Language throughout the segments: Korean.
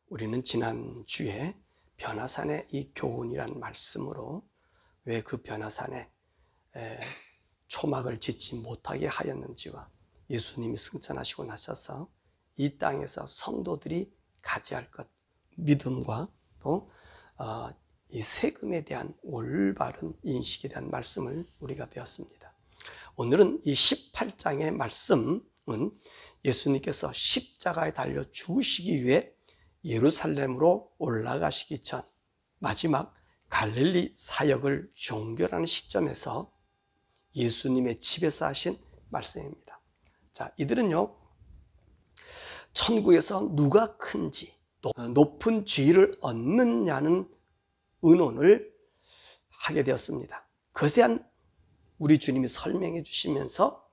우리는 지난주에 변화산의 이 교훈이란 말씀으로 왜 그 변화산에 초막을 짓지 못하게 하였는지와 예수님이 승천하시고 나셔서 이 땅에서 성도들이 가져야 할 것, 믿음과 또 이 세금에 대한 올바른 인식에 대한 말씀을 우리가 배웠습니다. 오늘은 이 18장의 말씀은 예수님께서 십자가에 달려 죽으시기 위해 예루살렘으로 올라가시기 전 마지막 갈릴리 사역을 종결하는 시점에서 예수님의 집에서 하신 말씀입니다. 자, 이들은요, 천국에서 누가 큰지, 높은 지위를 얻느냐는 의논을 하게 되었습니다. 그것에 대한 우리 주님이 설명해 주시면서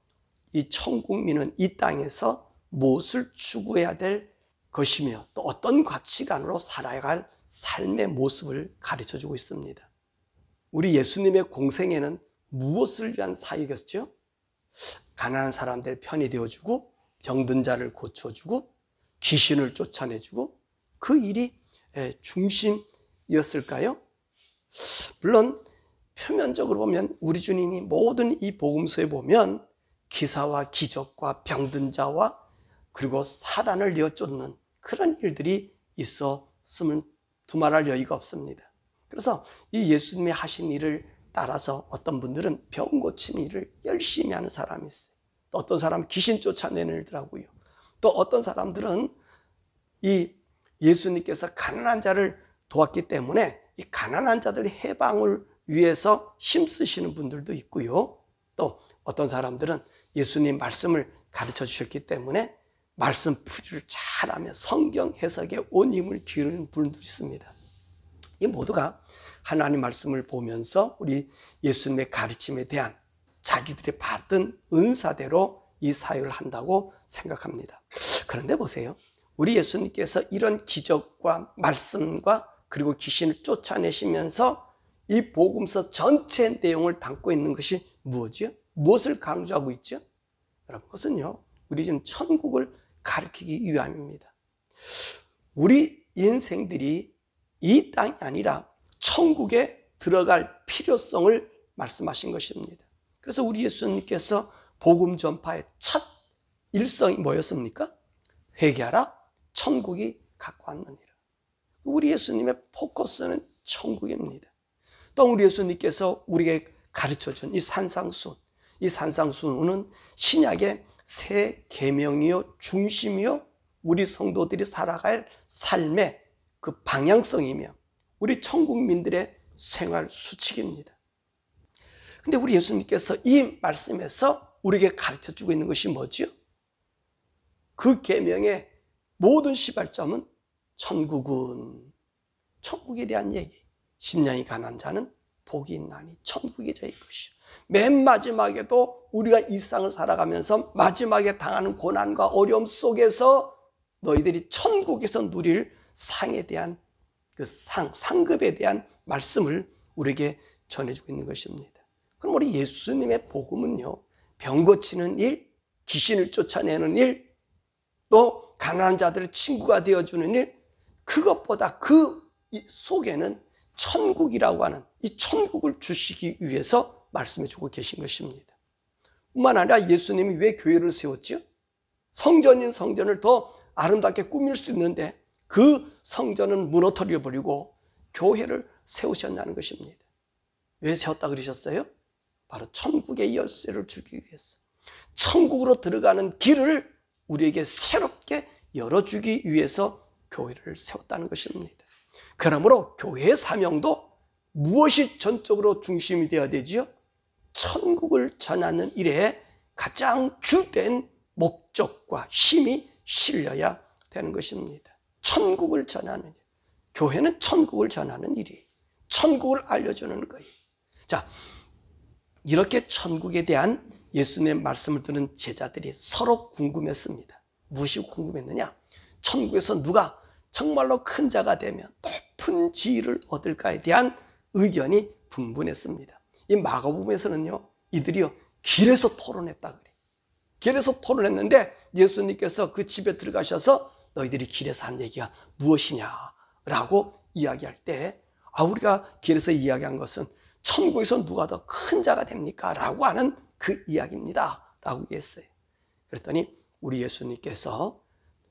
이 천국민은 이 땅에서 무엇을 추구해야 될 것이며 또 어떤 가치관으로 살아야 할 삶의 모습을 가르쳐 주고 있습니다. 우리 예수님의 공생애는 무엇을 위한 사역이었죠? 가난한 사람들 편이 되어주고 병든 자를 고쳐주고 귀신을 쫓아내주고 그 일이 중심이었을까요? 물론 표면적으로 보면 우리 주님이 모든 이 복음서에 보면 기사와 기적과 병든 자와 그리고 사단을 내어쫓는 그런 일들이 있었음은 두말할 여유가 없습니다. 그래서 이 예수님이 하신 일을 따라서 어떤 분들은 병 고치는 일을 열심히 하는 사람이 있어요. 또 어떤 사람은 귀신 쫓아내는 일들 하고요. 또 어떤 사람들은 이 예수님께서 가난한 자를 도왔기 때문에 이 가난한 자들 해방을 위해서 힘쓰시는 분들도 있고요. 또 어떤 사람들은 예수님 말씀을 가르쳐 주셨기 때문에 말씀 풀이를 잘하며 성경 해석에 온 힘을 기울이는 분들도 있습니다. 이 모두가 하나님 말씀을 보면서 우리 예수님의 가르침에 대한 자기들이 받은 은사대로 이 사역을 한다고 생각합니다. 그런데 보세요. 우리 예수님께서 이런 기적과 말씀과 그리고 귀신을 쫓아내시면서 이 복음서 전체 내용을 담고 있는 것이 무엇이요? 무엇을 강조하고 있죠? 여러분, 그것은요, 우리 지금 천국을 가르치기 위함입니다. 우리 인생들이 이 땅이 아니라 천국에 들어갈 필요성을 말씀하신 것입니다. 그래서 우리 예수님께서 복음 전파의 첫 일성이 뭐였습니까? 회개하라, 천국이 갖고 왔느니라. 우리 예수님의 포커스는 천국입니다. 또 우리 예수님께서 우리에게 가르쳐준 이 산상수훈은 신약의 새 계명이요 중심이요 우리 성도들이 살아갈 삶의 그 방향성이며 우리 천국민들의 생활 수칙입니다. 근데 우리 예수님께서 이 말씀에서 우리에게 가르쳐주고 있는 것이 뭐지요? 그 계명의 모든 시발점은 천국에 대한 얘기. 심령이 가난한 자는 복이 있나니 천국이 저희 것이요. 맨 마지막에도 우리가 이 세상을 살아가면서 마지막에 당하는 고난과 어려움 속에서 너희들이 천국에서 누릴 상에 대한 그 상급에 대한 말씀을 우리에게 전해주고 있는 것입니다. 그럼 우리 예수님의 복음은요, 병 고치는 일, 귀신을 쫓아내는 일, 또 가난한 자들의 친구가 되어주는 일, 그것보다 그 속에는 천국이라고 하는 이 천국을 주시기 위해서 말씀해 주고 계신 것입니다. 뿐만 아니라 예수님이 왜 교회를 세웠죠? 성전인 성전을 더 아름답게 꾸밀 수 있는데 그 성전은 무너뜨려 버리고 교회를 세우셨다는 것입니다. 왜 세웠다 그러셨어요? 바로 천국의 열쇠를 주기 위해서. 천국으로 들어가는 길을 우리에게 새롭게 열어주기 위해서 교회를 세웠다는 것입니다. 그러므로 교회의 사명도 무엇이 전적으로 중심이 되어야 되지요? 천국을 전하는 일에 가장 주된 목적과 힘이 실려야 되는 것입니다. 천국을 전하는 일. 교회는 천국을 전하는 일이에요. 천국을 알려주는 거예요. 자, 이렇게 천국에 대한 예수님의 말씀을 듣는 제자들이 서로 궁금했습니다. 무엇이 궁금했느냐? 천국에서 누가 정말로 큰 자가 되면 높은 지위를 얻을까에 대한 의견이 분분했습니다. 이 마가복음에서는요, 이들이요 길에서 토론했다 그래요. 길에서 토론했는데 예수님께서 그 집에 들어가셔서 너희들이 길에서 한 얘기가 무엇이냐라고 이야기할 때 우리가 길에서 이야기한 것은 천국에서 누가 더 큰 자가 됩니까? 라고 하는 그 이야기입니다 라고 얘기했어요. 그랬더니 우리 예수님께서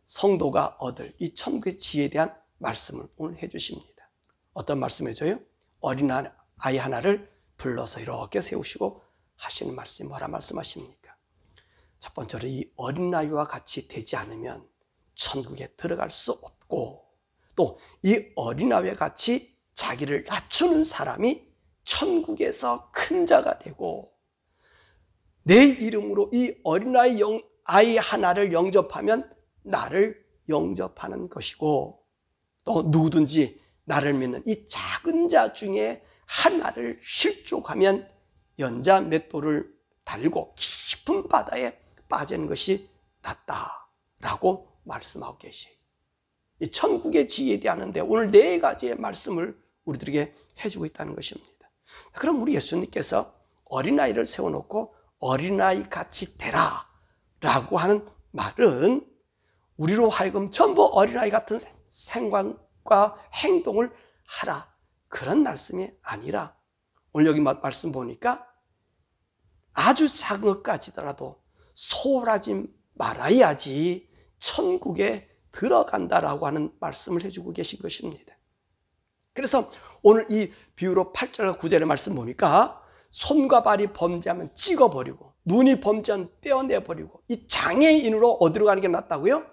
성도가 얻을 이 천국의 지혜에 대한 말씀을 오늘 해주십니다. 어떤 말씀 해줘요? 어린아이 하나를 불러서 이렇게 세우시고 하시는 말씀이 뭐라 말씀하십니까? 첫 번째로 이 어린아이와 같이 되지 않으면 천국에 들어갈 수 없고, 또 이 어린아이와 같이 자기를 낮추는 사람이 천국에서 큰 자가 되고, 내 이름으로 이 어린아이 아이 하나를 영접하면 나를 영접하는 것이고, 또 누구든지 나를 믿는 이 작은 자 중에 하나를 실족하면 연자 맷돌을 달고 깊은 바다에 빠지는 것이 낫다라고 말씀하고 계세요. 이 천국의 지혜에 대하는데 오늘 4가지의 말씀을 우리들에게 해주고 있다는 것입니다. 그럼 우리 예수님께서 어린아이를 세워놓고 어린아이 같이 되라 라고 하는 말은 우리로 하여금 전부 어린아이 같은 생각과 행동을 하라, 그런 말씀이 아니라, 오늘 여기 말씀 보니까 아주 작은 것까지더라도 소홀하지 말아야지 천국에 들어간다라고 하는 말씀을 해주고 계신 것입니다. 그래서 오늘 이 비유로 8절과 9절의 말씀 보니까 손과 발이 범죄하면 찍어버리고 눈이 범죄하면 떼어내버리고 이 장애인으로 어디로 가는 게 낫다고요?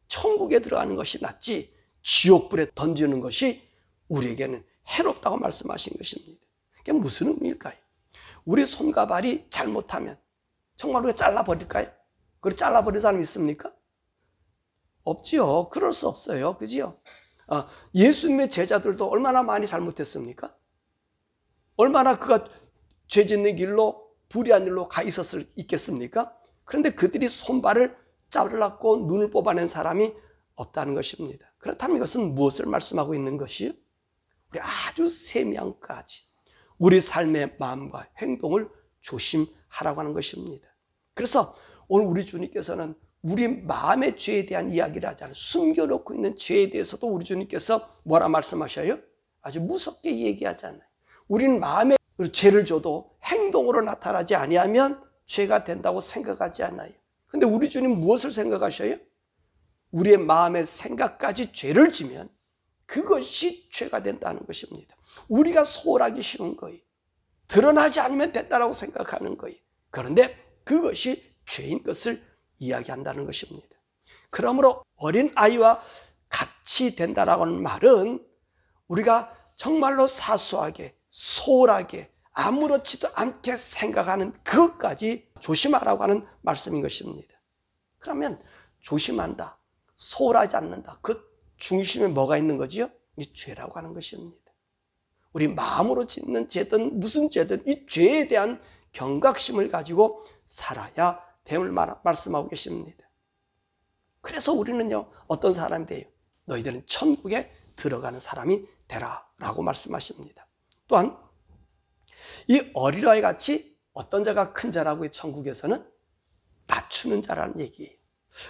천국에 들어가는 것이 낫지 지옥불에 던지는 것이 우리에게는 해롭다고 말씀하신 것입니다. 그게 무슨 의미일까요? 우리 손과 발이 잘못하면 정말 우리가 잘라버릴까요? 그걸 잘라버린 사람이 있습니까? 없지요. 그럴 수 없어요. 그지요? 예수님의 제자들도 얼마나 많이 잘못했습니까? 얼마나 그가 죄 짓는 길로 불의한 일로 가 있겠습니까? 그런데 그들이 손발을 잘랐고 눈을 뽑아낸 사람이 없다는 것입니다. 그렇다면 이것은 무엇을 말씀하고 있는 것이요? 우리 아주 세명까지 우리 삶의 마음과 행동을 조심하라고 하는 것입니다. 그래서 오늘 우리 주님께서는 우리 마음의 죄에 대한 이야기를 하지 않아요. 숨겨놓고 있는 죄에 대해서도 우리 주님께서 뭐라 말씀하셔요? 아주 무섭게 얘기하잖아요. 우리는 마음에 죄를 줘도 행동으로 나타나지 아니하면 죄가 된다고 생각하지 않아요. 근데 우리 주님 무엇을 생각하셔요? 우리의 마음의 생각까지 죄를 지면 그것이 죄가 된다는 것입니다. 우리가 소홀하기 쉬운 거예요. 드러나지 않으면 됐다라고 생각하는 거예요. 그런데 그것이 죄인 것을 이야기한다는 것입니다. 그러므로 어린아이와 같이 된다라고 하는 말은 우리가 정말로 사소하게 소홀하게 아무렇지도 않게 생각하는 그것까지 조심하라고 하는 말씀인 것입니다. 그러면 조심한다, 소홀하지 않는다, 그 중심에 뭐가 있는 거지요? 이 죄라고 하는 것입니다. 우리 마음으로 짓는 죄든 무슨 죄든 이 죄에 대한 경각심을 가지고 살아야 됨을 말씀하고 계십니다. 그래서 우리는요, 어떤 사람이 돼요? 너희들은 천국에 들어가는 사람이 되라 라고 말씀하십니다. 또한 이 어린아이 같이 어떤 자가 큰 자라고 천국에서는 낮추는 자라는 얘기예요.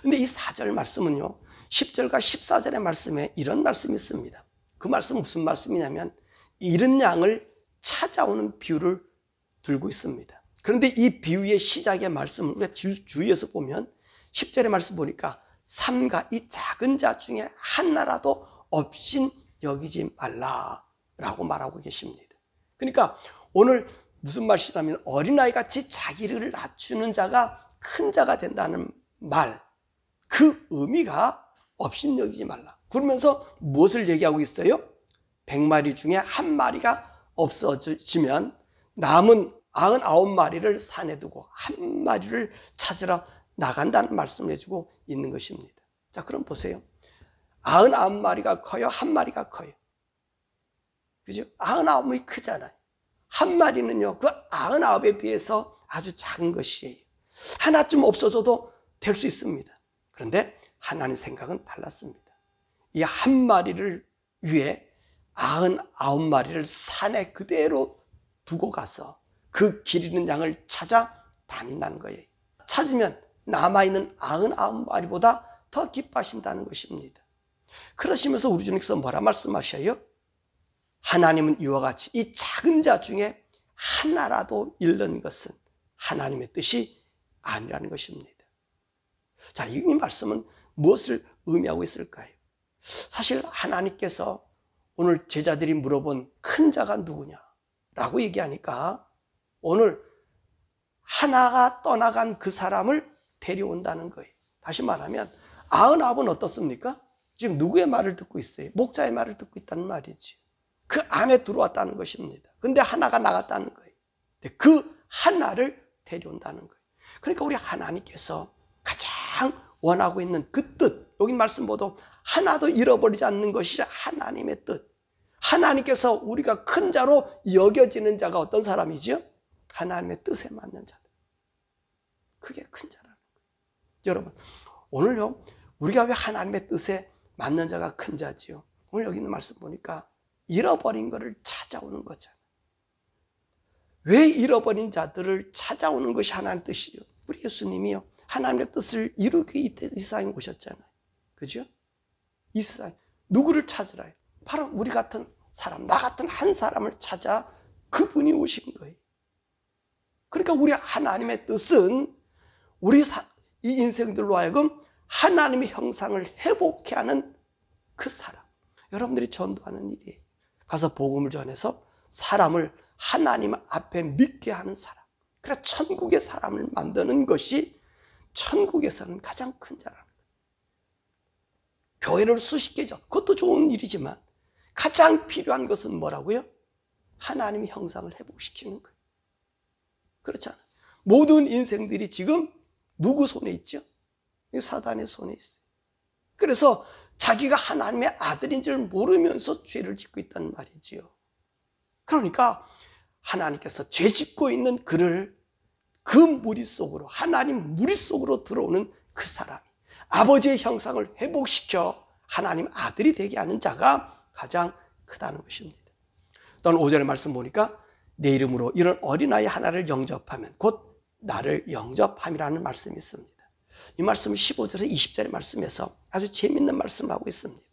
근데 이 4절 말씀은요, 10절과 14절의 말씀에 이런 말씀이 있습니다. 그 말씀은 무슨 말씀이냐면 잃은 양을 찾아오는 비유를 들고 있습니다. 그런데 이 비유의 시작의 말씀을 우리가 주위에서 보면 10절의 말씀 보니까 삼가 이 작은 자 중에 하나라도 없인 여기지 말라라고 말하고 계십니다. 그러니까 오늘 무슨 말이냐면 어린아이같이 자기를 낮추는 자가 큰 자가 된다는 말, 그 의미가 없인 여기지 말라. 그러면서 무엇을 얘기하고 있어요? 100마리 중에 한 마리가 없어지면 남은 99마리를 산에 두고 한 마리를 찾으러 나간다는 말씀을 해주고 있는 것입니다. 자, 그럼 보세요. 99마리가 커요? 한 마리가 커요? 그죠? 99이 크잖아요. 한 마리는요, 그 99에 비해서 아주 작은 것이에요. 하나쯤 없어져도 될 수 있습니다. 그런데 하나님 생각은 달랐습니다. 이 한 마리를 위해 99마리를 산에 그대로 두고 가서 그 길 잃는 양을 찾아 다닌다는 거예요. 찾으면 남아있는 99마리보다 더 기뻐하신다는 것입니다. 그러시면서 우리 주님께서 뭐라 말씀하셔요? 하나님은 이와 같이 이 작은 자 중에 하나라도 잃는 것은 하나님의 뜻이 아니라는 것입니다. 자, 이 말씀은 무엇을 의미하고 있을까요? 사실 하나님께서 오늘 제자들이 물어본 큰 자가 누구냐라고 얘기하니까 오늘 하나가 떠나간 그 사람을 데려온다는 거예요. 다시 말하면 99은 어떻습니까? 지금 누구의 말을 듣고 있어요? 목자의 말을 듣고 있다는 말이지. 그 안에 들어왔다는 것입니다. 근데 하나가 나갔다는 거예요. 그 하나를 데려온다는 거예요. 그러니까 우리 하나님께서 가장 원하고 있는 그 뜻, 여기 말씀보다 하나도 잃어버리지 않는 것이 하나님의 뜻. 하나님께서 우리가 큰 자로 여겨지는 자가 어떤 사람이지요? 하나님의 뜻에 맞는 자들. 그게 큰 자라는 거예요. 여러분, 오늘요, 우리가 왜 하나님의 뜻에 맞는 자가 큰 자지요? 오늘 여기 있는 말씀 보니까 잃어버린 것을 찾아오는 거잖아요. 왜 잃어버린 자들을 찾아오는 것이 하나님의 뜻이요? 우리 예수님이요, 하나님의 뜻을 이루기 이 세상에 오셨잖아요. 그죠? 이 세상에 누구를 찾으라요? 바로 우리 같은 사람, 나 같은 한 사람을 찾아 그분이 오신 거예요. 그러니까 우리 하나님의 뜻은 우리 이 인생들로 하여금 하나님의 형상을 회복케 하는 그 사람. 여러분들이 전도하는 일이에요. 가서 복음을 전해서 사람을 하나님 앞에 믿게 하는 사람. 그래서 천국의 사람을 만드는 것이 천국에서는 가장 큰 자라는 거예요. 교회를 수십 개죠. 그것도 좋은 일이지만 가장 필요한 것은 뭐라고요? 하나님의 형상을 회복시키는 거예요. 그렇잖아요. 모든 인생들이 지금 누구 손에 있죠? 사단의 손에 있어요. 그래서 자기가 하나님의 아들인 줄 모르면서 죄를 짓고 있다는 말이지요. 그러니까 하나님께서 죄 짓고 있는 그를 그 무리 속으로, 하나님 무리 속으로 들어오는 그 사람이 아버지의 형상을 회복시켜 하나님 아들이 되게 하는 자가 가장 크다는 것입니다. 또한 5절의 말씀 보니까 내 이름으로 이런 어린아이 하나를 영접하면 곧 나를 영접함이라는 말씀이 있습니다. 이 말씀은 15절에서 20절의 말씀에서 아주 재미있는 말씀을 하고 있습니다.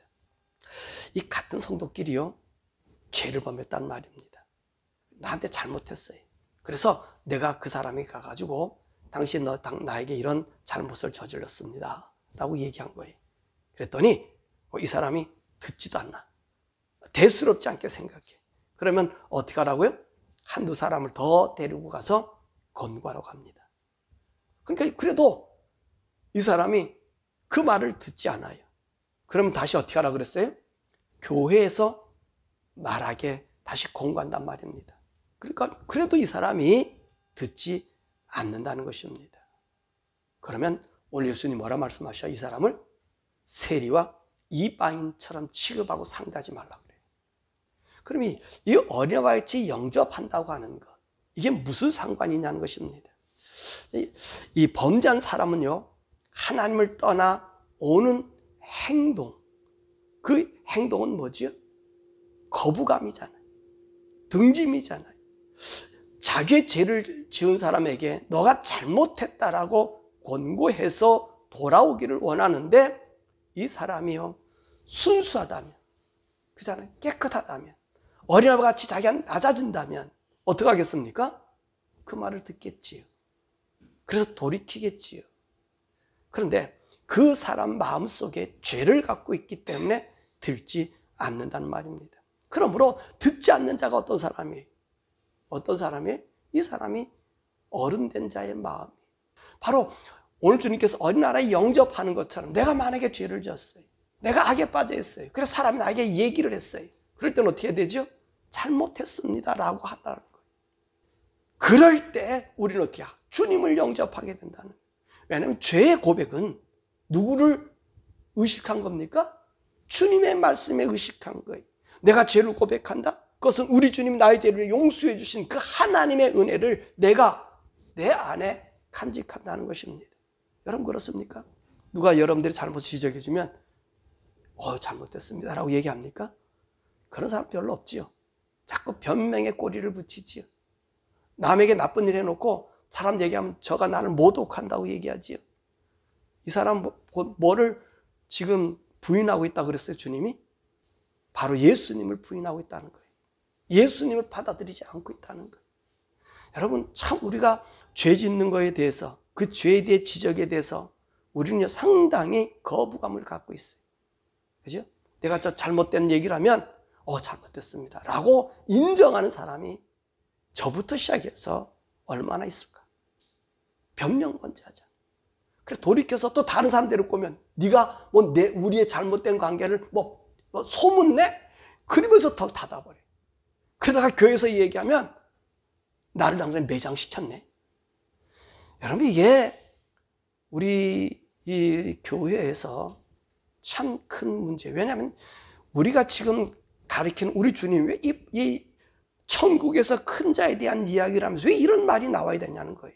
이 같은 성도끼리요, 죄를 범했단 말입니다. 나한테 잘못했어요. 그래서 내가 그 사람이 가가지고 당신 나에게 이런 잘못을 저질렀습니다 라고 얘기한 거예요. 그랬더니 이 사람이 듣지도 않나. 대수롭지 않게 생각해. 그러면 어떻게 하라고요? 한두 사람을 더 데리고 가서 권고하라고 합니다. 그러니까 그래도 이 사람이 그 말을 듣지 않아요. 그러면 다시 어떻게 하라고 그랬어요? 교회에서 말하게 다시 권고한단 말입니다. 그러니까 그래도 이 사람이 듣지 않는다는 것입니다. 그러면 오늘 예수님이 뭐라 말씀하셔? 이 사람을 세리와 이방인처럼 취급하고 상대하지 말라고 그래요. 그럼 이 어린아이와 같이 영접한다고 하는 것, 이게 무슨 상관이냐는 것입니다. 이 범죄한 사람은요, 하나님을 떠나 오는 행동, 그 행동은 뭐지요? 거부감이잖아요. 등짐이잖아요. 자기의 죄를 지은 사람에게 너가 잘못했다라고 권고해서 돌아오기를 원하는데 이 사람이요, 순수하다면, 그 사람이 깨끗하다면, 어린아이와 같이 자기가 낮아진다면 어떻게 하겠습니까? 그 말을 듣겠지요. 그래서 돌이키겠지요. 그런데 그 사람 마음속에 죄를 갖고 있기 때문에 듣지 않는다는 말입니다. 그러므로 듣지 않는 자가 어떤 사람이에요? 어떤 사람이에요? 이 사람이 어른된 자의 마음이에요. 바로 오늘 주님께서 어린아이 영접하는 것처럼 내가 만약에 죄를 지었어요. 내가 악에 빠져 있어요. 그래서 사람이 나에게 얘기를 했어요. 그럴 때는 어떻게 되죠? 잘못했습니다 라고 하라는 거예요. 그럴 때 우리는 어떻게 해요? 주님을 영접하게 된다는 거예요. 왜냐하면 죄의 고백은 누구를 의식한 겁니까? 주님의 말씀에 의식한 거예요. 내가 죄를 고백한다? 그것은 우리 주님 나의 죄를 용서해 주신 그 하나님의 은혜를 내가 내 안에 간직한다는 것입니다. 여러분 그렇습니까? 누가 여러분들이 잘못 지적해 주면 잘못됐습니다 라고 얘기합니까? 그런 사람 별로 없지요. 자꾸 변명의 꼬리를 붙이지요. 남에게 나쁜 일 해놓고 사람 얘기하면 저가 나를 모독한다고 얘기하지요. 이 사람 뭐를 지금 부인하고 있다고 그랬어요, 주님이? 바로 예수님을 부인하고 있다는 거예요. 예수님을 받아들이지 않고 있다는 거예요. 여러분, 참 우리가 죄 짓는 거에 대해서, 그 죄에 대해 지적에 대해서 우리는 상당히 거부감을 갖고 있어요. 그죠? 내가 저 잘못된 얘기를 하면 잘못됐습니다 라고 인정하는 사람이 저부터 시작해서 얼마나 있을까? 변명 먼저 하자. 그래 돌이켜서 또 다른 사람 데리고 오면 네가 우리의 잘못된 관계를 소문내? 그러면서 더 닫아버려. 그러다가 교회에서 얘기하면 나를 당장에 매장시켰네. 여러분, 이게 우리 이 교회에서 참 큰 문제. 왜냐하면 우리가 지금 가리키는 우리 주님 왜 이 천국에서 큰 자에 대한 이야기를 하면서 왜 이런 말이 나와야 되냐는 거예요.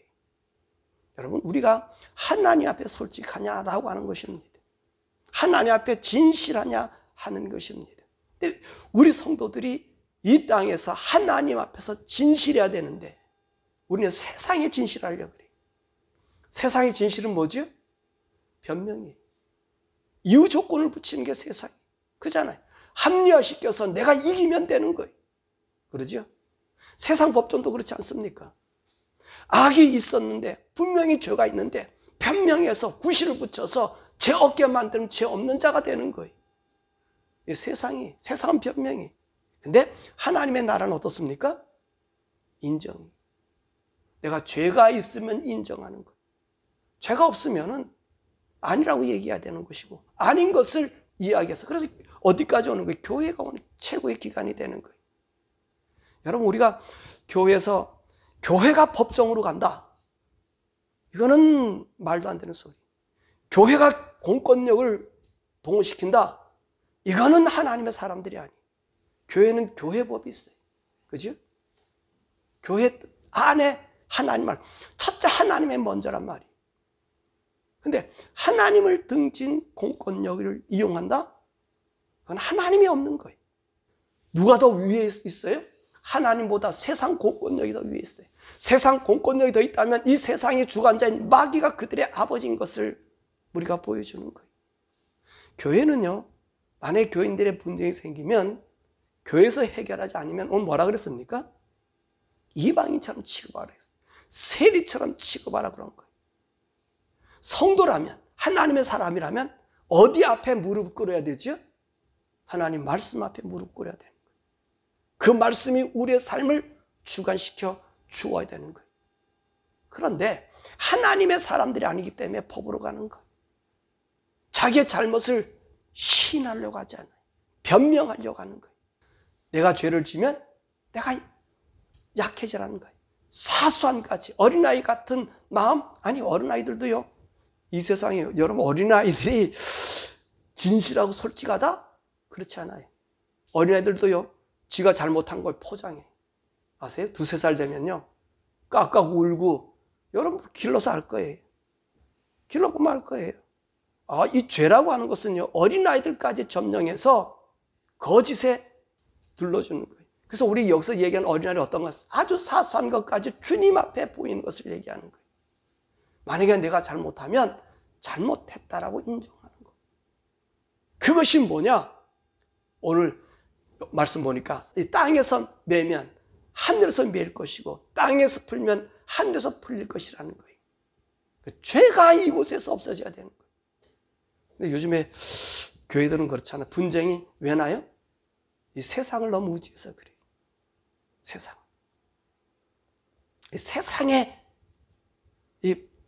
여러분, 우리가 하나님 앞에 솔직하냐라고 하는 것입니다. 하나님 앞에 진실하냐 하는 것입니다. 근데 우리 성도들이 이 땅에서 하나님 앞에서 진실해야 되는데 우리는 세상에 진실하려고 그래요. 세상의 진실은 뭐죠? 변명이에요. 이유 조건을 붙이는 게 세상이에요. 그잖아요. 합리화시켜서 내가 이기면 되는 거예요. 그러죠? 세상 법정도 그렇지 않습니까? 악이 있었는데, 분명히 죄가 있는데 변명해서 구실을 붙여서 죄 없게 만드는 죄 없는 자가 되는 거예요. 이 세상은 변명이. 근데 하나님의 나라는 어떻습니까? 인정. 내가 죄가 있으면 인정하는 거예요. 죄가 없으면은 아니라고 얘기해야 되는 것이고, 아닌 것을 이야기해서. 그래서 어디까지 오는 거예요? 교회가 오는 최고의 기관이 되는 거예요. 여러분, 우리가 교회가 법정으로 간다. 이거는 말도 안 되는 소리. 교회가 공권력을 동원시킨다. 이거는 하나님의 사람들이 아니에요. 교회는 교회법이 있어요. 그죠? 교회 안에 하나님 말. 첫째 하나님의 먼저란 말이에요. 근데 하나님을 등진 공권력을 이용한다? 그건 하나님이 없는 거예요. 누가 더 위에 있어요? 하나님보다 세상 공권력이 더 위에 있어요. 세상 공권력이 더 있다면 이 세상의 주관자인 마귀가 그들의 아버지인 것을 우리가 보여주는 거예요. 교회는요, 만약에 교인들의 분쟁이 생기면 교회에서 해결하지 않으면 오늘 뭐라 그랬습니까? 이방인처럼 취급하라 했어요. 세리처럼 취급하라 그런 거예요. 성도라면, 하나님의 사람이라면 어디 앞에 무릎 꿇어야 되죠? 하나님 말씀 앞에 무릎 꿇어야 되는 거예요. 그 말씀이 우리의 삶을 주관시켜 주어야 되는 거예요. 그런데 하나님의 사람들이 아니기 때문에 법으로 가는 거예요. 자기의 잘못을 시인하려고 하지 않아요. 변명하려고 하는 거예요. 내가 죄를 지면 내가 약해지라는 거예요. 사소한 가지, 어린아이 같은 마음, 아니 어린아이들도요, 이 세상에 여러분 어린아이들이 진실하고 솔직하다? 그렇지 않아요. 어린아이들도요, 지가 잘못한 걸 포장해. 아세요? 2-3살 되면요, 깍깍 울고, 여러분 길러서 알 거예요. 길러보면 알 거예요. 이 죄라고 하는 것은요, 어린아이들까지 점령해서 거짓에 둘러주는 거예요. 그래서 우리 여기서 얘기하는 어린아이는 어떤 것? 아주 사소한 것까지 주님 앞에 보이는 것을 얘기하는 거예요. 만약에 내가 잘못하면 잘못했다라고 인정하는 거예요. 그것이 뭐냐? 오늘 말씀 보니까 이 땅에서 매면 하늘에서 매일 것이고 땅에서 풀면 하늘에서 풀릴 것이라는 거예요. 죄가 이곳에서 없어져야 되는 거예요. 근데 요즘에 교회들은 그렇잖아요. 분쟁이 왜 나요? 이 세상을 너무 의지해서 그래요. 세상에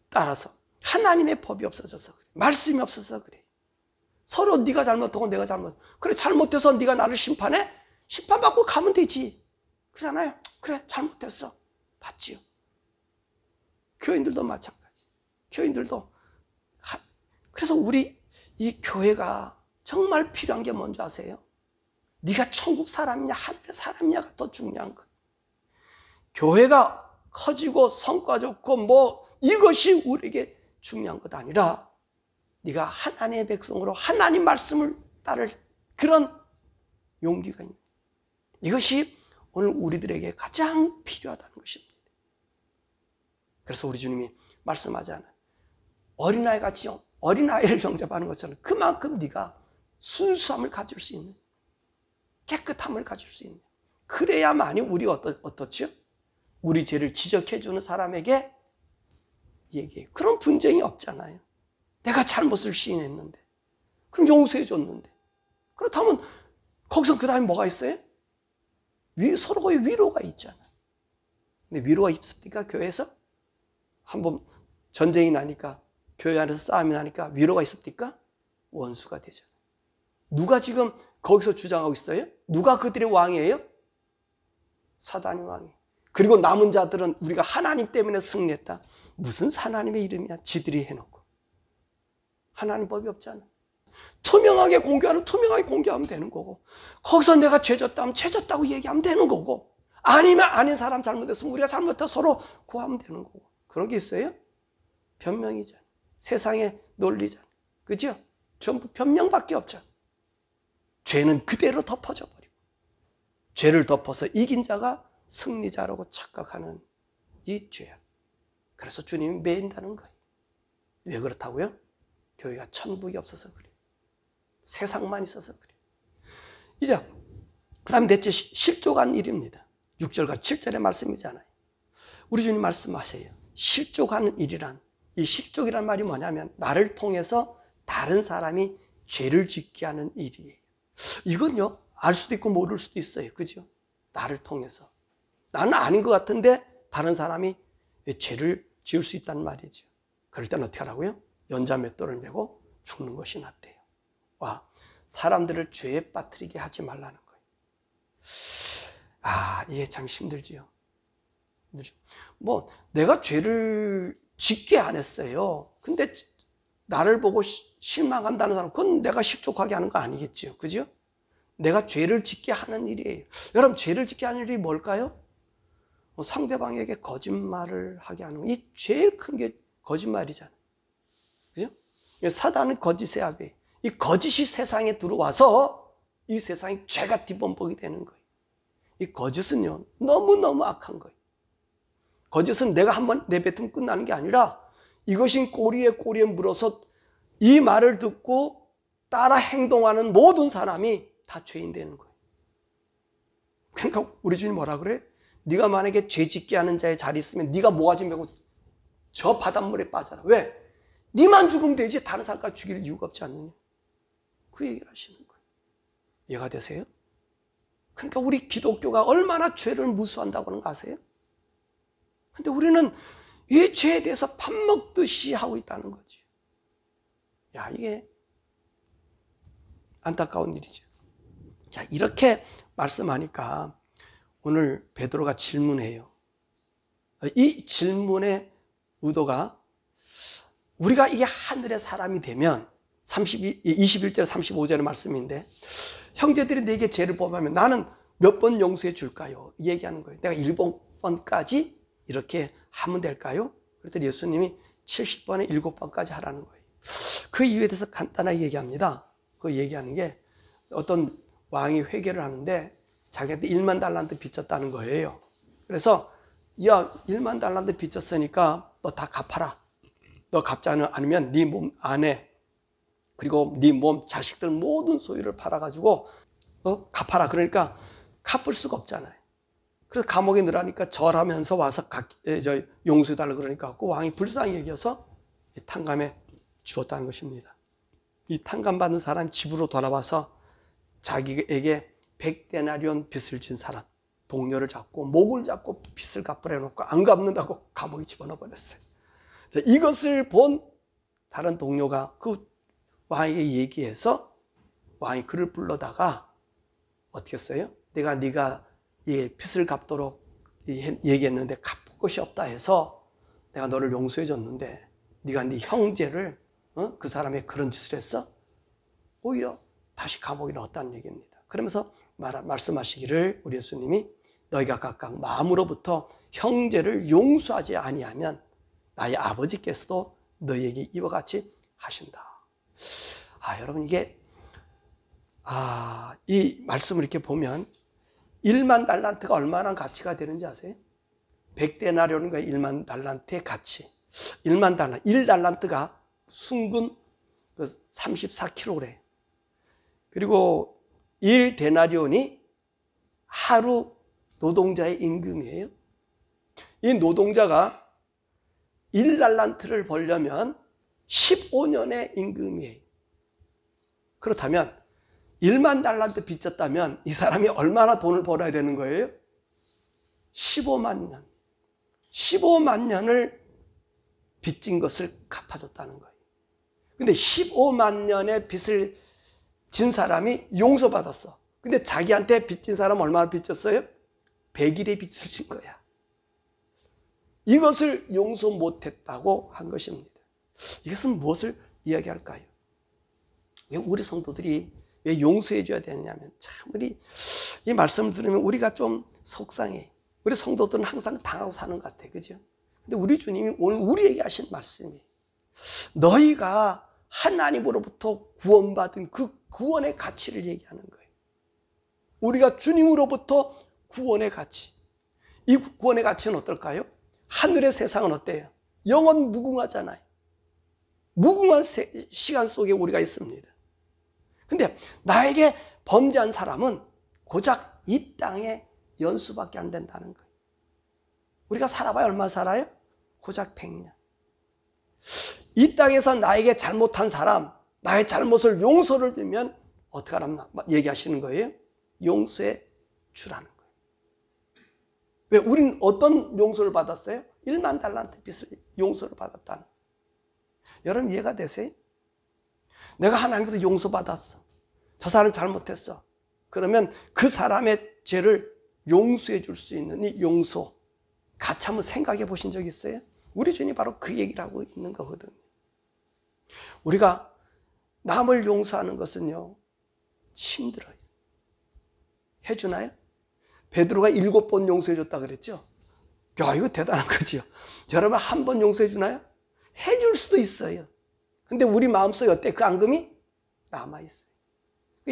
따라서 하나님의 법이 없어져서 그래. 말씀이 없어서 그래. 서로 네가 잘못하고 내가 그래, 잘못해서 네가 나를 심판해? 심판받고 가면 되지. 그렇잖아요. 그래, 잘못했어. 받지요. 교인들도 마찬가지. 교인들도. 그래서 우리 이 교회가 정말 필요한 게 뭔지 아세요? 네가 천국 사람이냐 하늘의 사람이냐가 더 중요한 거예요. 교회가 커지고 성과 좋고 이것이 우리에게 중요한 것 아니라 네가 하나님의 백성으로 하나님 말씀을 따를 그런 용기가 있는, 이것이 오늘 우리들에게 가장 필요하다는 것입니다. 그래서 우리 주님이 말씀하잖아요. 어린아이 같이 어린아이를 영접하는 것처럼 그만큼 네가 순수함을 가질 수 있는, 깨끗함을 가질 수 있는, 그래야만이 우리가 어떻죠? 우리 죄를 지적해주는 사람에게 얘기해요. 그런 분쟁이 없잖아요. 내가 잘못을 시인했는데, 그럼 용서해 줬는데, 그렇다면 거기서 그 다음에 뭐가 있어요? 서로의 위로가 있잖아. 근데 위로가 있습니까? 교회에서? 한번 전쟁이 나니까, 교회 안에서 싸움이 나니까 위로가 있습니까? 원수가 되잖아. 누가 지금 거기서 주장하고 있어요? 누가 그들의 왕이에요? 사단이 왕이에요. 그리고 남은 자들은 우리가 하나님 때문에 승리했다. 무슨 하나님의 이름이야? 지들이 해놓고. 하나님 법이 없잖아. 투명하게 공개하면 되는 거고, 거기서 내가 죄졌다면 죄졌다고 얘기하면 되는 거고, 아니면 아닌 사람 잘못했으면 우리가 잘못해서 서로 구하면 되는 거고. 그런 게 있어요? 변명이잖아. 세상의 논리잖아. 그죠? 전부 변명밖에 없잖아. 죄는 그대로 덮어져 버리고, 죄를 덮어서 이긴 자가 승리자라고 착각하는 이 죄야. 그래서 주님이 매인다는 거예요. 왜 그렇다고요? 교회가 천국이 없어서 그래요. 세상만 있어서 그래요. 이제 그 다음에 넷째, 실족한 일입니다. 6절과 7절의 말씀이잖아요. 우리 주님 말씀하세요. 실족하는 일이란, 이 실족이란 말이 뭐냐면 나를 통해서 다른 사람이 죄를 짓게 하는 일이에요. 이건요, 알 수도 있고 모를 수도 있어요. 그죠? 나를 통해서. 나는 아닌 것 같은데 다른 사람이 죄를 지을 수 있다는 말이죠. 그럴 때는 어떻게 하라고요? 연자맷돌을 메고 죽는 것이 낫대요. 와, 사람들을 죄에 빠뜨리게 하지 말라는 거예요. 아, 이게 참 힘들지요. 뭐 내가 죄를 짓게 안 했어요. 근데 나를 보고 실망한다는 사람, 그건 내가 실족하게 하는 거 아니겠지요. 그죠? 내가 죄를 짓게 하는 일이에요. 여러분, 죄를 짓게 하는 일이 뭘까요? 상대방에게 거짓말을 하게 하는 거. 이 제일 큰 게 거짓말이잖아요. 그죠? 사단은 거짓의 아비. 이 거짓이 세상에 들어와서 이 세상이 죄가 뒤범벅이 되는 거예요. 이 거짓은요, 너무너무 악한 거예요. 거짓은 내가 한번 내뱉으면 끝나는 게 아니라 이것이 꼬리에 물어서 이 말을 듣고 따라 행동하는 모든 사람이 다 죄인 되는 거예요. 그러니까 우리 주님 뭐라 그래? 네가 만약에 죄 짓게 하는 자의 자리 있으면 네가 모가지 메고 저 바닷물에 빠져라. 왜? 네만 죽으면 되지 다른 사람까지 죽일 이유가 없지 않느냐. 그 얘기를 하시는 거예요. 이해가 되세요? 그러니까 우리 기독교가 얼마나 죄를 무수한다고 하는 거 아세요? 근데 우리는 이 죄에 대해서 밥 먹듯이 하고 있다는 거지. 야, 이게 안타까운 일이죠. 자, 이렇게 말씀하니까 오늘 베드로가 질문해요. 이 질문의 의도가 우리가 이게 하늘의 사람이 되면 21절 35절의 말씀인데, 형제들이 내게 죄를 범하면 나는 몇 번 용서해 줄까요? 이 얘기하는 거예요. 내가 7번까지 이렇게 하면 될까요? 그랬더니 예수님이 70번에 7번까지 하라는 거예요. 그 이유에 대해서 간단하게 얘기합니다. 그 얘기하는 게 어떤 왕이 회개를 하는데 자기한테 1만 달란트 빚졌다는 거예요. 그래서 야, 1만 달란트 빚졌으니까 너 다 갚아라. 너 갚지 않으면 네 몸 아내 그리고 네 몸 자식들 모든 소유를 팔아가지고 갚아라. 그러니까 갚을 수가 없잖아요. 그래서 감옥에 넣으라니까 절하면서 와서 용서해달라 그러니까 그 왕이 불쌍히 여겨서 탕감해 주었다는 것입니다. 이 탕감받은 사람 집으로 돌아와서 자기에게 100데나리온 빚을 진 사람 동료를 잡고 목을 잡고 빚을 갚으라 해놓고 안 갚는다고 감옥에 집어넣어 버렸어요. 자, 이것을 본 다른 동료가 그 왕에게 얘기해서 왕이 그를 불러다가 어떻게 했어요? 네가 이 빚을 갚도록 얘기했는데 갚을 것이 없다 해서 내가 너를 용서해 줬는데 네가 네 형제를 그 사람의 그런 짓을 했어? 오히려 다시 감옥에 넣었다는 얘기입니다. 그러면서 말씀하시기를 우리 예수님이 너희가 각각 마음으로부터 형제를 용서하지 아니하면 나의 아버지께서도 너희에게 이와 같이 하신다. 여러분 이게 이 말씀을 이렇게 보면 1만 달란트가 얼마나 가치가 되는지 아세요? 100데나리온과 1만 달란트의 가치. 1만 달란트, 1달란트가 순금 그 34kg래. 그리고 1데나리온이 하루 노동자의 임금이에요. 이 노동자가 1달란트를 벌려면 15년의 임금이에요. 그렇다면 1만 달란트 빚졌다면 이 사람이 얼마나 돈을 벌어야 되는 거예요? 15만 년. 15만 년을 빚진 것을 갚아줬다는 거예요. 근데 15만 년의 빚을 진 사람이 용서받았어. 근데 자기한테 빚진 사람 얼마나 빚졌어요? 100일의 빚을 진 거야. 이것을 용서 못했다고 한 것입니다. 이것은 무엇을 이야기할까요? 왜 우리 성도들이 왜 용서해 줘야 되느냐면, 참 우리 이 말씀을 들으면 우리가 좀 속상해. 우리 성도들은 항상 당하고 사는 것 같아. 그죠? 근데 우리 주님이 오늘 우리에게 하신 말씀이, 너희가 하나님으로부터 구원받은 그 구원의 가치를 얘기하는 거예요. 우리가 주님으로부터 구원의 가치. 이 구원의 가치는 어떨까요? 하늘의 세상은 어때요? 영원 무궁하잖아요. 무궁한 시간 속에 우리가 있습니다. 근데 나에게 범죄한 사람은 고작 이 땅에 연수밖에 안 된다는 거예요. 우리가 살아봐야 얼마 살아요? 고작 100년. 이 땅에서 나에게 잘못한 사람, 나의 잘못을 용서를 빌면 어떻게 하라면 얘기하시는 거예요? 용서해 주라는 거예요. 왜? 우리는 어떤 용서를 받았어요? 1만 달란트 빚을 용서를 받았다는 거예요. 여러분 이해가 되세요? 내가 하나님께서 용서받았어. 저 사람 잘못했어. 그러면 그 사람의 죄를 용서해 줄 수 있는 이 용서, 같이 한번 생각해 보신 적 있어요? 우리 주님이 바로 그 얘기를 하고 있는 거거든요. 우리가 남을 용서하는 것은요, 힘들어요. 해주나요? 베드로가 7번 용서해 줬다 그랬죠? 야, 이거 대단한 거지요. 여러분 한 번 용서해 주나요? 해줄 수도 있어요. 근데 우리 마음속에 어때? 그 앙금이 남아있어요.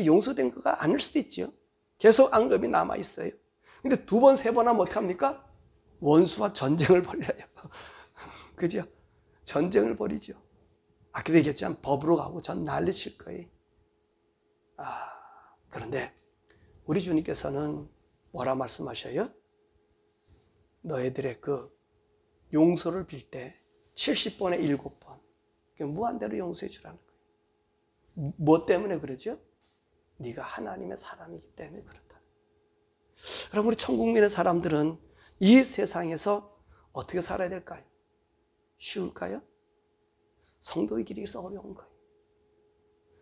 용서된 거가 아닐 수도 있죠. 계속 앙금이 남아있어요. 근데 2번, 3번 하면 어떡합니까? 원수와 전쟁을 벌여요. 그죠? 전쟁을 벌이죠. 아까도 얘기했지만 법으로 가고 전 난리칠 거예요. 그런데 우리 주님께서는 뭐라 말씀하셔요? 너희들의 그 용서를 빌 때 70번에 7번 무한대로 용서해 주라는 거예요. 뭐 때문에 그러죠? 네가 하나님의 사람이기 때문에 그렇다. 여러분, 우리 천국민의 사람들은 이 세상에서 어떻게 살아야 될까요? 쉬울까요? 성도의 길이 어려운 거예요.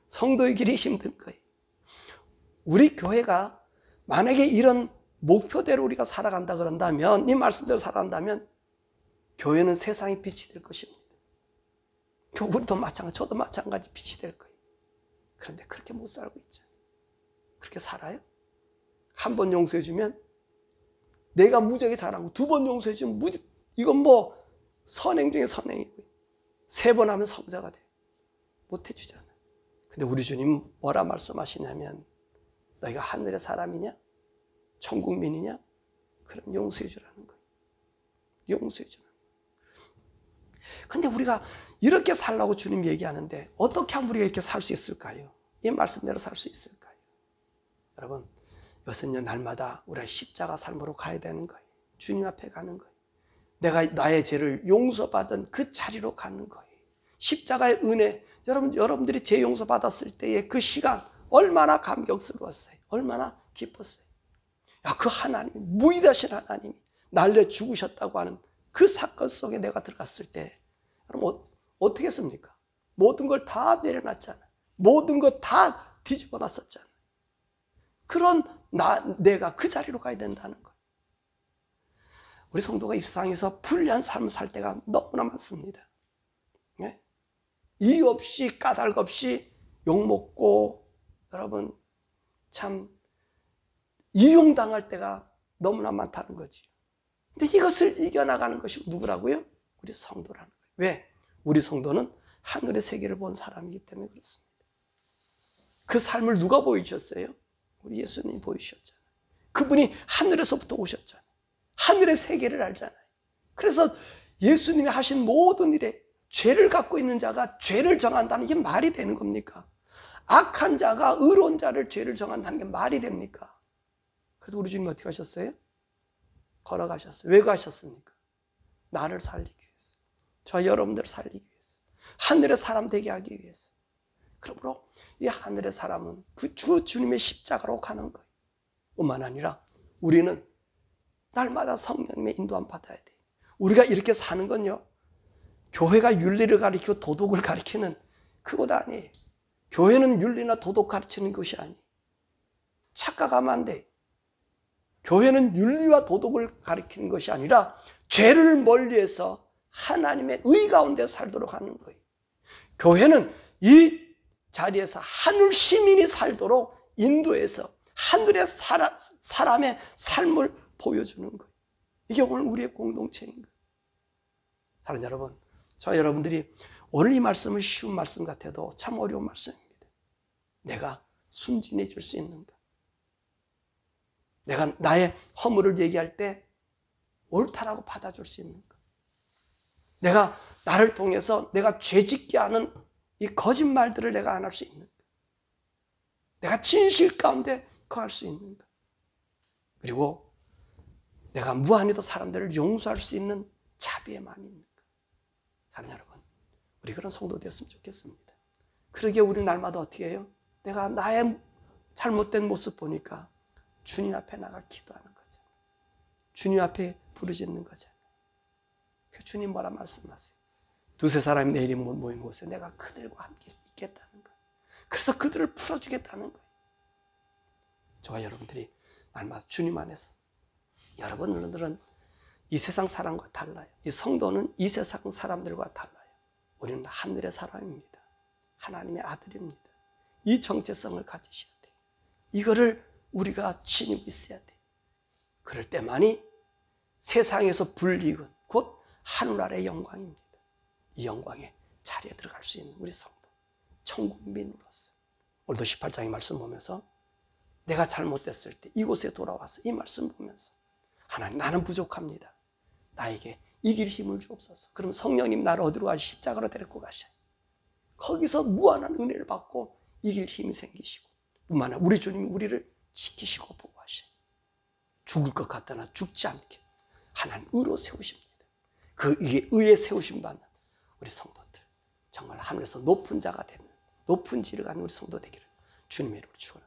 성도의 길이 힘든 거예요. 우리 교회가 만약에 이런 목표대로 우리가 살아간다 그런다면, 이 말씀대로 살아간다면 교회는 세상의 빛이 될 것입니다. 우리도 마찬가지, 저도 마찬가지 빛이 될 거예요. 그런데 그렇게 못 살고 있죠. 그렇게 살아요? 한 번 용서해주면 내가 무지하게 잘한 거, 2번 용서해주면 이건 뭐 선행 중에 선행이고요. 3번 하면 성자가 돼요. 못 해주잖아요. 근데 우리 주님 뭐라 말씀하시냐면, 너희가 하늘의 사람이냐? 천국민이냐? 그럼 용서해 주라는 거예요. 용서해 주라는 거예요. 근데 우리가 이렇게 살라고 주님 얘기하는데 어떻게 하면 우리가 이렇게 살 수 있을까요? 이 말씀대로 살 수 있을까요? 여러분, 이것은요, 날마다 우리가 십자가 삶으로 가야 되는 거예요. 주님 앞에 가는 거예요. 내가 나의 죄를 용서받은 그 자리로 가는 거예요. 십자가의 은혜, 여러분들이 죄 용서받았을 때의 그 시간 얼마나 감격스러웠어요. 얼마나 기뻤어요. 야, 그 하나님, 무의하신 하나님이 날려 죽으셨다고 하는 그 사건 속에 내가 들어갔을 때, 여러분 어떻게 했습니까? 모든 걸 다 내려놨잖아요. 모든 것 다 뒤집어 놨었잖아요. 그런 내가 그 자리로 가야 된다는 거예요. 우리 성도가 이 세상에서 불리한 삶을 살 때가 너무나 많습니다. 네? 이유 없이 까닭 없이 욕먹고, 여러분 참 이용당할 때가 너무나 많다는 거지. 근데 이것을 이겨나가는 것이 누구라고요? 우리 성도라는 거예요. 왜? 우리 성도는 하늘의 세계를 본 사람이기 때문에 그렇습니다. 그 삶을 누가 보이셨어요? 우리 예수님이 보이셨잖아요. 그분이 하늘에서부터 오셨잖아요. 하늘의 세계를 알잖아요. 그래서 예수님이 하신 모든 일에 죄를 갖고 있는 자가 죄를 정한다는 게 말이 되는 겁니까? 악한 자가 의로운 자를 죄를 정한다는 게 말이 됩니까? 그래도 우리 주님 어떻게 하셨어요? 걸어가셨어요. 왜 가셨습니까? 나를 살리기 위해서. 저 여러분들을 살리기 위해서. 하늘의 사람 되게 하기 위해서. 그러므로 이 하늘의 사람은 그 주님의 십자가로 가는 거예요. 뿐만 아니라 우리는 날마다 성령님의 인도함 받아야 돼요. 우리가 이렇게 사는 건요, 교회가 윤리를 가리키고 도덕을 가리키는 그것 아니에요. 교회는 윤리나 도덕 가르치는 것이 아니에요. 착각하면 안 돼. 교회는 윤리와 도덕을 가리키는 것이 아니라 죄를 멀리해서 하나님의 의 가운데 살도록 하는 거예요. 교회는 이 자리에서 하늘 시민이 살도록 인도해서 하늘의 사람의 삶을 보여주는 거예요. 이게 오늘 우리의 공동체인 거예요. 사랑하는 여러분, 저 여러분들이 오늘 이 말씀은 쉬운 말씀 같아도 참 어려운 말씀입니다. 내가 순진해질 수 있는가? 내가 나의 허물을 얘기할 때 옳다라고 받아줄 수 있는가? 내가 나를 통해서 내가 죄짓게 하는 이 거짓말들을 내가 안 할 수 있는가? 내가 진실 가운데 거할 수 있는가? 그리고 내가 무한히도 사람들을 용서할 수 있는 자비의 마음이 있는가? 사랑하는 여러분, 우리 그런 성도 됐으면 좋겠습니다. 그러기에 우리 날마다 어떻게 해요? 내가 나의 잘못된 모습 보니까 주님 앞에 나가 기도하는 거죠. 주님 앞에 부르짖는 거죠. 주님 뭐라 말씀하세요? 두세 사람이 내 이름 모인 곳에 내가 그들과 함께 있겠다는 거예요. 그래서 그들을 풀어주겠다는 거예요. 저와 여러분들이 날마다 주님 안에서, 여러분들은 이 세상 사람과 달라요. 이 성도는 이 세상 사람들과 달라요. 우리는 하늘의 사람입니다. 하나님의 아들입니다. 이 정체성을 가지셔야 돼요. 이거를 우리가 지니고 있어야 돼요. 그럴 때만이 세상에서 불이익은 곧 하늘 아래의 영광입니다. 이 영광의 자리에 들어갈 수 있는 우리 성도, 천국민으로서 오늘도 18장의 말씀 보면서 내가 잘못됐을 때 이곳에 돌아와서 이 말씀 보면서 하나님, 나는 부족합니다. 나에게 이길 힘을 주옵소서. 그럼 성령님 나를 어디로 가시? 십자가로 데리고 가셔요. 거기서 무한한 은혜를 받고 이길 힘이 생기시고, 뿐만 아니라 우리 주님이 우리를 지키시고 보호하셔요. 죽을 것 같다나 죽지 않게 하나님 의로 세우십니다. 그 의에 세우심 받는 우리 성도들, 정말 하늘에서 높은 자가 되는, 높은 지를 가는 우리 성도 되기를 주님의 이름으로 축원합니다.